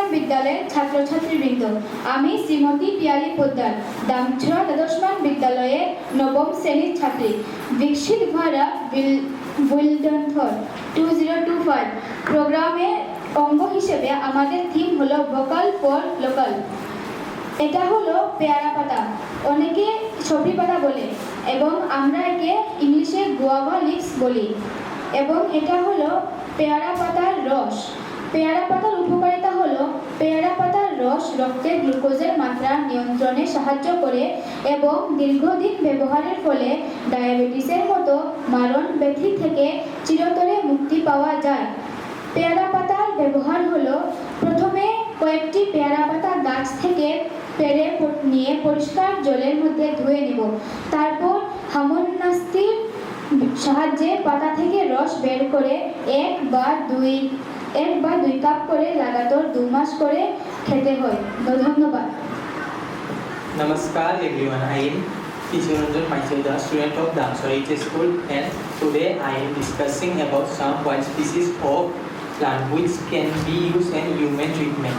মান বিদ্যালয়ের ছাত্রছাত্রীবৃন্দ, আমি শ্রীমতী পিয়ালি পোদ্দার, দামছড়া দ্বাদশ মান বিদ্যালয়ের নবম শ্রেণীর ছাত্রী। বিকশিত ভারত বিল্ডনথর 2025 প্রোগ্রামের অঙ্গ হিসেবে আমাদের থিম হলো ভোকাল ফর লোকাল। এটা হলো পেয়ারা পাতা, অনেকে সবরি পাতা বলে এবং আমরা একে ইংলিশে গুয়াভা লিভস বলি। এবং এটা হলো পেয়ারা পাতার রস। পেয়ারা পাতার উপকারিতা হলো পেয়ারা পাতার রস রক্তে গ্লুকোজের মাত্রা নিয়ন্ত্রণে সাহায্য করে এবং দীর্ঘদিন ব্যবহারের ফলে ডায়াবেটিসের মতো মারণ ব্যাধি থেকে চিরতরে মুক্তি পাওয়া যায়। পেয়ারা পাতার ব্যবহার হলো প্রথমে কয়েকটি পেয়ারা পাতা গাছ থেকে পেড়ে নিয়ে পরিষ্কার জলের মধ্যে ধুয়ে নিব। তারপর হামলনাস্তির সাহায্যে পাতা থেকে রস বের করে এক বা দুই কাপ করে লাগাতার 2 মাস করে খেতে হয়। ধন্যবাদ। Namaskar everyone, I am Kishoranjan Maiseda, student of Damsora HS School, and today I am discussing about some wild species of plant which can be used in human treatment.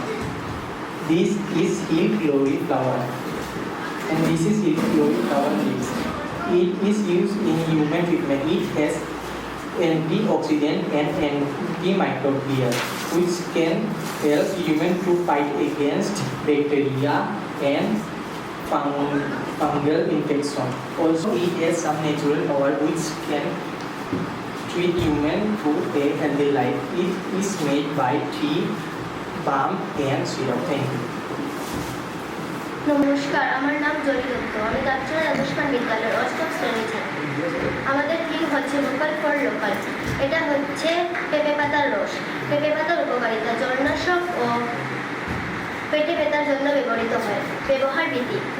This is hill glory flower, and this is hill glory flower leaves. It is used in human treatment. It has antioxidant and antimicrobial, which can help human to fight against bacteria and fungal infection. Also, it has some natural power which can treat human to a healthy life. It is made by tea, balm and syrup. Thank you. নমস্কার, আমার নাম জলি দত্ত। আমি দামছড়া দ্বাদশ মান বিদ্যালয়ের অষ্টম শ্রেণীর ছাত্রী। আমাদের থিম হচ্ছে ভোকাল ফর লোকাল। এটা হচ্ছে পেঁপে পাতার রস। পেঁপে পাতার উপকারিতা জলনাশক ও পেটে ব্যথার জন্য ব্যবহৃত হয়।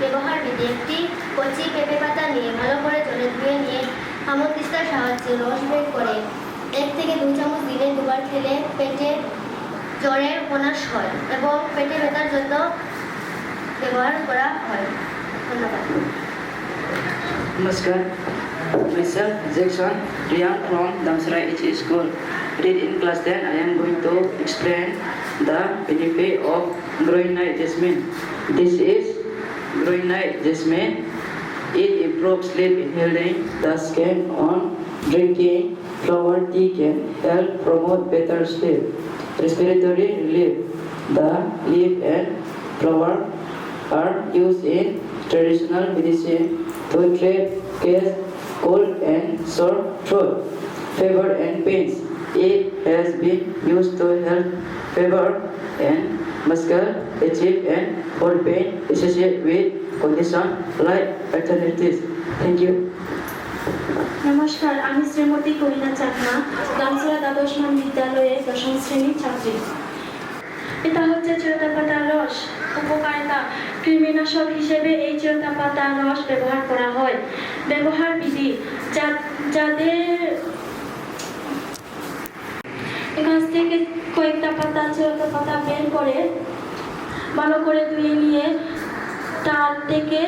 ব্যবহার বিধি একটি কচি পেঁপে পাতা নিয়ে ভালো করে জলে ধুয়ে নিয়ে হামলদিস্তার সাহায্যে রস বের করে 1 থেকে 2 চামচ দিনে 2 বার খেলে পেটে জ্বরের উপনাশ হয় এবং পেটে ব্যথার জন্য ব্যবহার করা হয়। ধন্যবাদ। Namaskar, myself Jackson Rian from Damsora HS School. Read in class 10, I am going to explain the benefit of groenite jasmine. This is groenite jasmine. It improves sleep, inhaling the skin on drinking flower tea can help promote better sleep. Respiratory relief. The leaf and flower are used in traditional medicine to treat case, cold and sore throat, fever and pains. It has been used to help fever and muscle achieve and hold pain associated with conditions like arthritis. Thank you. নমস্কার, আমি শ্রীমতী করিনা চাকমা, দামছড়া দ্বাদশ মান বিদ্যালয়ের 10ম শ্রেণীর ছাত্রী। এটা হচ্ছে চিরতা পাতার রস। উপকারিতা কৃমিনাশক হিসেবে এই চিরতা পাতার রস ব্যবহার করা হয়। ব্যবহার বিধি যাদের গাছ থেকে কয়েকটা চিরতা পাতা বের করে ভালো করে ধুয়ে নিয়ে তার থেকে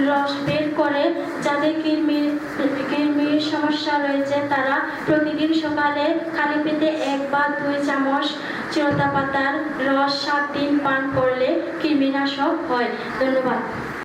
রস বের করে যাদের কৃমির সমস্যা রয়েছে তারা প্রতিদিন সকালে খালি পেটে 1 বা 2 চামচ চিরতা পাতার রস 7 দিন পান করলে কৃমিনাশক হয়। ধন্যবাদ।